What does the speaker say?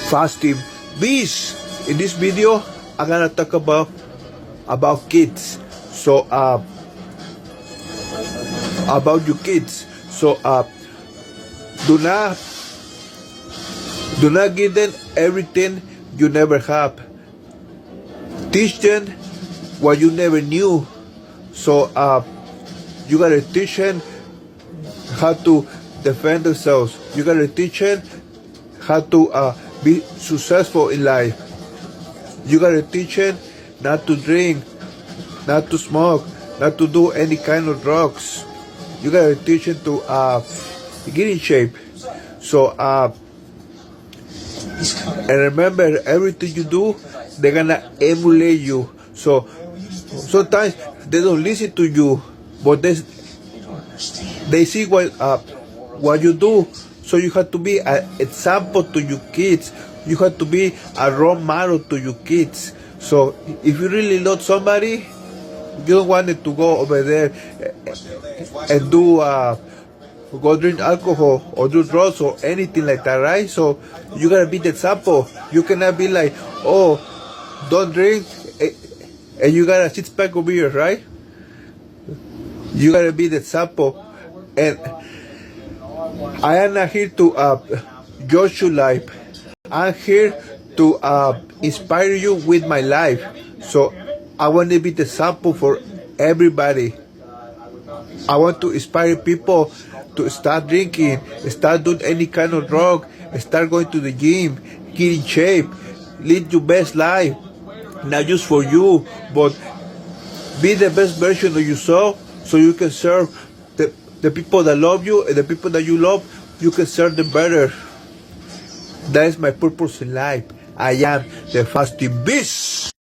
Fasting Beast. In this video, I'm gonna talk about kids. So about your kids. So do not give them everything you never have. Teach them what you never knew. So you gotta teach them how to defend themselves. You gotta teach them how to be successful in life. You gotta teach them not to drink, not to smoke, not to do any kind of drugs. You gotta teach them to get in shape. So and remember, everything you do, they're gonna emulate you. So sometimes they don't listen to you, but they see what you do. So you have to be an example to your kids. You have to be a role model to your kids. So if you really love somebody, you don't want it to go over there and go drink alcohol or do drugs or anything like that, right? So you gotta be the example. You cannot be like, oh, don't drink, and you got a six-pack of beer, right? You gotta be the example. And I am not here to judge your life. I'm here to inspire you with my life. So I want to be the example for everybody. I want to inspire people to start drinking, start doing any kind of drug, start going to the gym, get in shape, live your best life. Not just for you, but be the best version of yourself so you can serve the people that love you, and the people that you love, you can serve them better. That is my purpose in life. I am the Fasting Beast.